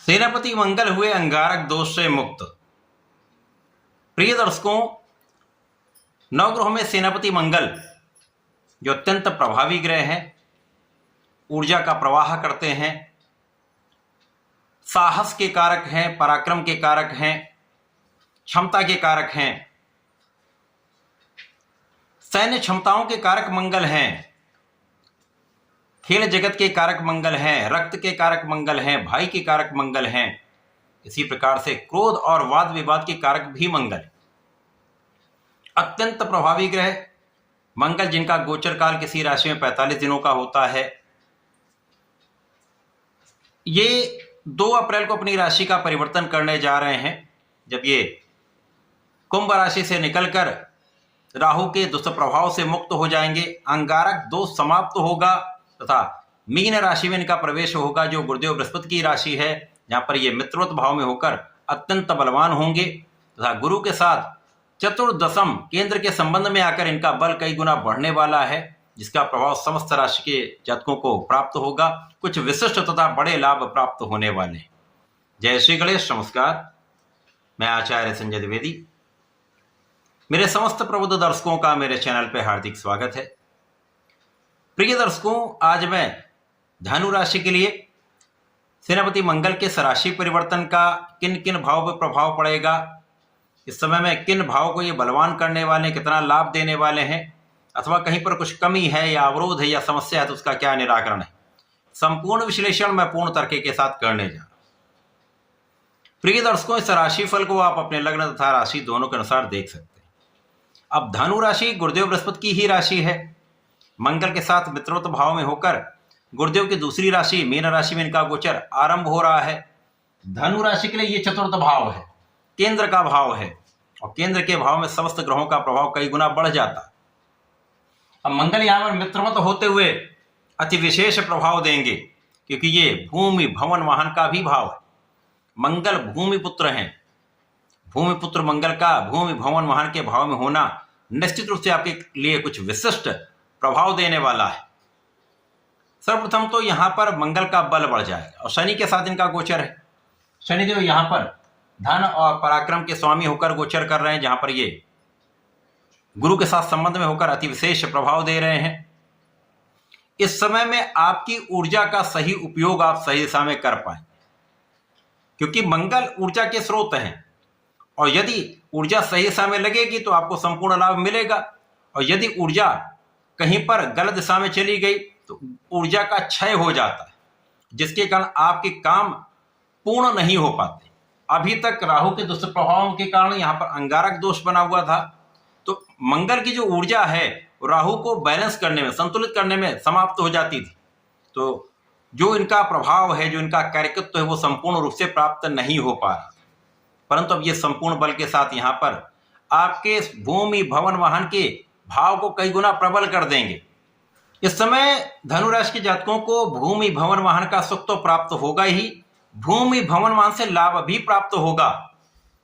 सेनापति मंगल हुए अंगारक दोष से मुक्त। प्रिय दर्शकों, नवग्रहों में सेनापति मंगल जो अत्यंत प्रभावी ग्रह हैं, ऊर्जा का प्रवाह करते हैं, साहस के कारक हैं, पराक्रम के कारक हैं, क्षमता के कारक हैं, सैन्य क्षमताओं के कारक मंगल हैं, खेल जगत के कारक मंगल हैं, रक्त के कारक मंगल हैं, भाई के कारक मंगल हैं। इसी प्रकार से क्रोध और वाद विवाद के कारक भी मंगल। अत्यंत प्रभावी ग्रह मंगल, जिनका गोचर काल किसी राशि में 45 दिनों का होता है। ये 2 अप्रैल को अपनी राशि का परिवर्तन करने जा रहे हैं, जब ये कुंभ राशि से निकलकर राहु के दुष्प्रभाव से मुक्त हो जाएंगे। अंगारक दोष समाप्त होगा तथा मीन राशि में इनका प्रवेश होगा, जो गुरुदेव बृहस्पति की राशि है, जहां पर ये मित्रवत भाव में होकर अत्यंत बलवान होंगे तथा गुरु के साथ चतुर्दशम केंद्र के संबंध में आकर इनका बल कई गुना बढ़ने वाला है, जिसका प्रभाव समस्त राशि के जातकों को प्राप्त होगा। कुछ विशिष्ट तथा बड़े लाभ प्राप्त होने वाले। जय श्री गणेश। नमस्कार, मैं आचार्य संजय द्विवेदी। मेरे समस्त प्रबुद्ध दर्शकों का मेरे चैनल पर हार्दिक स्वागत है। प्रिय दर्शकों, आज मैं धनु राशि के लिए सेनापति मंगल के सराशि परिवर्तन का किन किन भाव पर प्रभाव पड़ेगा, इस समय में किन भाव को ये बलवान करने वाले, कितना लाभ देने वाले हैं, अथवा कहीं पर कुछ कमी है या अवरोध है या समस्या है तो उसका क्या निराकरण है, संपूर्ण विश्लेषण मैं पूर्ण तर्क के साथ करने जा रहा हूं। प्रिय दर्शकों, इस राशि फल को आप अपने लग्न तथा राशि दोनों के अनुसार देख सकते हैं। अब धनु राशि गुरुदेव बृहस्पति की ही राशि है। मंगल के साथ मित्रवत भाव में होकर गुरुदेव की दूसरी राशि मीन राशि में इनका गोचर आरंभ हो रहा है। धनु राशि के लिए ये चतुर्थ भाव है, केंद्र का भाव है, और केंद्र के भाव में समस्त ग्रहों का प्रभाव कई गुना बढ़ जाता है। अब मंगल यहां पर मित्रवत होते हुए अति विशेष प्रभाव देंगे, क्योंकि ये भूमि भवन वाहन का भी भाव है। मंगल भूमि पुत्र हैं। भूमि पुत्र मंगल का भूमि भवन वाहन के भाव में होना निश्चित रूप से आपके लिए कुछ विशिष्ट प्रभाव देने वाला है। सर्वप्रथम तो यहां पर मंगल का बल बढ़ जाएगा, और शनि के साथ इनका गोचर है। शनिदेव यहां पर धन और पराक्रम के स्वामी होकर गोचर कर रहे हैं, जहां पर ये गुरु के साथ संबंध में होकर अति विशेष प्रभाव दे रहे हैं। इस समय में आपकी ऊर्जा का सही उपयोग आप सही दिशा में कर पाए, क्योंकि मंगल ऊर्जा के स्रोत हैं, और यदि ऊर्जा सही दिशा में लगेगी तो आपको संपूर्ण लाभ मिलेगा, और यदि ऊर्जा कहीं पर गलत दिशा में चली गई तो ऊर्जा का क्षय हो जाता है, जिसके कारण आपके काम पूर्ण नहीं हो पाते। अभी तक राहु के दुष्प्रभावों के कारण यहाँ पर अंगारक दोष बना हुआ था, तो मंगल की जो ऊर्जा है राहु को बैलेंस करने में, संतुलित करने में समाप्त हो जाती थी। तो जो इनका प्रभाव है, जो इनका कार्यकत्व है, वो संपूर्ण रूप से प्राप्त नहीं हो पा रहा, परंतु अब ये संपूर्ण बल के साथ यहाँ पर आपके भूमि भवन वाहन के भाव को कई गुना प्रबल कर देंगे। इस समय धनु राशि के जातकों को भूमि भवन वाहन का सुख तो प्राप्त होगा ही, भूमि भवन वाहन से लाभ भी प्राप्त होगा।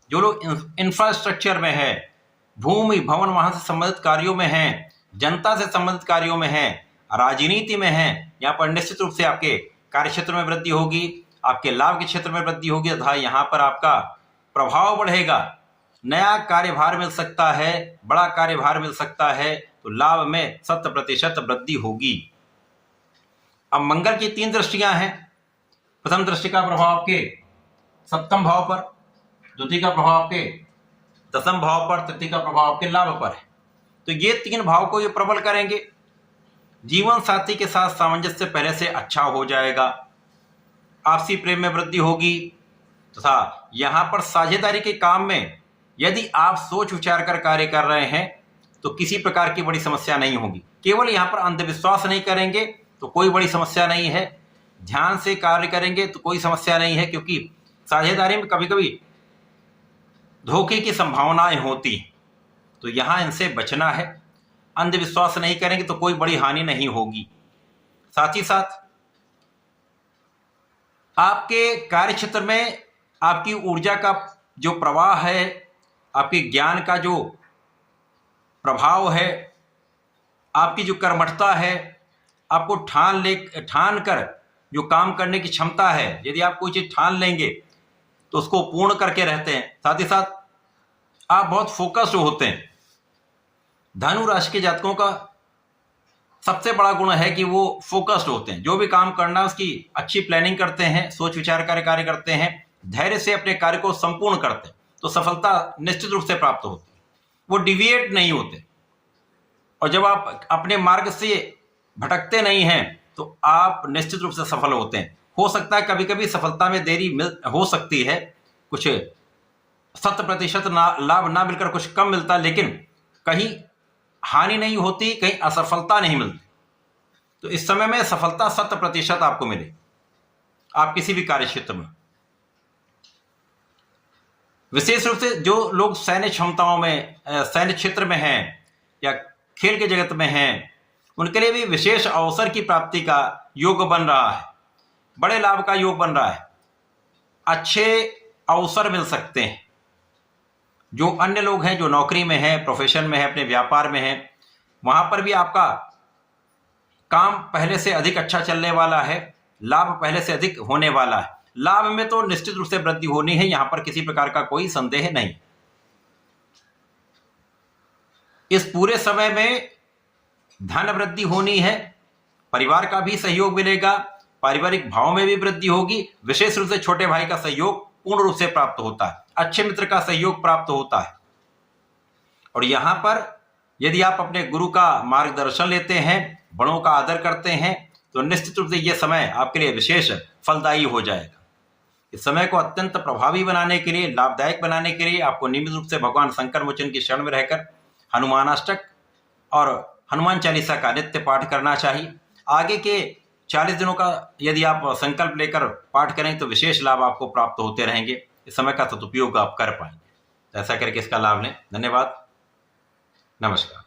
जो लोग इंफ्रास्ट्रक्चर में है, भूमि भवन वाहन से संबंधित कार्यों में हैं, जनता से संबंधित कार्यों में हैं, राजनीति में हैं, यहाँ पर निश्चित रूप से आपके कार्य क्षेत्र में वृद्धि होगी, आपके लाभ के क्षेत्र में वृद्धि होगी तथा यहाँ पर आपका प्रभाव बढ़ेगा। नया कार्यभार मिल सकता है, बड़ा कार्यभार मिल सकता है, तो लाभ में 100% वृद्धि होगी। अब मंगल की 3 दृष्टियां हैं। प्रथम दृष्टि का प्रभाव आपके सप्तम भाव पर, द्वितीय का प्रभाव आपके दसम भाव पर, तृतीय का प्रभाव आपके लाभ पर है। तो ये 3 भाव को ये प्रबल करेंगे। जीवन साथी के साथ सामंजस्य पहले से अच्छा हो जाएगा, आपसी प्रेम में वृद्धि होगी तथा यहाँ पर साझेदारी के काम में यदि आप सोच विचार कर कार्य कर रहे हैं तो किसी प्रकार की बड़ी समस्या नहीं होगी। केवल यहाँ पर अंधविश्वास नहीं करेंगे तो कोई बड़ी समस्या नहीं है, ध्यान से कार्य करेंगे तो कोई समस्या नहीं है, क्योंकि साझेदारी में कभी कभी धोखे की संभावनाएं होती हैं, तो यहाँ इनसे बचना है। अंधविश्वास नहीं करेंगे तो कोई बड़ी हानि नहीं होगी। साथ ही साथ आपके कार्य क्षेत्र में आपकी ऊर्जा का जो प्रवाह है, आपके ज्ञान का जो प्रभाव है, आपकी जो कर्मठता है, आपको ठान कर जो काम करने की क्षमता है, यदि आप कोई चीज ठान लेंगे तो उसको पूर्ण करके रहते हैं। साथ ही साथ आप बहुत फोकस्ड होते हैं। धनु राशि के जातकों का सबसे बड़ा गुण है कि वो फोकस्ड होते हैं। जो भी काम करना है उसकी अच्छी प्लानिंग करते हैं, सोच विचार कर कार्य करते हैं, धैर्य से अपने कार्य को संपूर्ण करते हैं, तो सफलता निश्चित रूप से प्राप्त होती है। वो डिविएट नहीं होते, और जब आप अपने मार्ग से भटकते नहीं हैं तो आप निश्चित रूप से सफल होते हैं। हो सकता है कभी कभी सफलता में देरी हो सकती है, कुछ 100% लाभ ना मिलकर कुछ कम मिलता है, लेकिन कहीं हानि नहीं होती, कहीं असफलता नहीं मिलती। तो इस समय में सफलता 100% आपको मिले, आप किसी भी कार्य क्षेत्र में। विशेष रूप से जो लोग सैन्य क्षमताओं में, सैन्य क्षेत्र में हैं या खेल के जगत में हैं, उनके लिए भी विशेष अवसर की प्राप्ति का योग बन रहा है। बड़े लाभ का योग बन रहा है, अच्छे अवसर मिल सकते हैं। जो अन्य लोग हैं, जो नौकरी में हैं, प्रोफेशन में हैं, अपने व्यापार में हैं, वहां पर भी आपका काम पहले से अधिक अच्छा चलने वाला है, लाभ पहले से अधिक होने वाला है। लाभ में तो निश्चित रूप से वृद्धि होनी है, यहां पर किसी प्रकार का कोई संदेह नहीं। इस पूरे समय में धन वृद्धि होनी है, परिवार का भी सहयोग मिलेगा, पारिवारिक भाव में भी वृद्धि होगी। विशेष रूप से छोटे भाई का सहयोग पूर्ण रूप से प्राप्त होता है, अच्छे मित्र का सहयोग प्राप्त होता है। और यहां पर यदि आप अपने गुरु का मार्गदर्शन लेते हैं, बड़ों का आदर करते हैं, तो निश्चित रूप से यह समय आपके लिए विशेष फलदायी हो जाएगा। इस समय को अत्यंत प्रभावी बनाने के लिए, लाभदायक बनाने के लिए आपको नियमित रूप से भगवान शंकर मोचन की शरण में रहकर हनुमानाष्टक और हनुमान चालीसा का नित्य पाठ करना चाहिए। आगे के 40 दिनों का यदि आप संकल्प लेकर पाठ करें तो विशेष लाभ आपको प्राप्त होते रहेंगे। इस समय का सदुपयोग आप कर पाएंगे। ऐसा करके इसका लाभ लें। धन्यवाद, नमस्कार।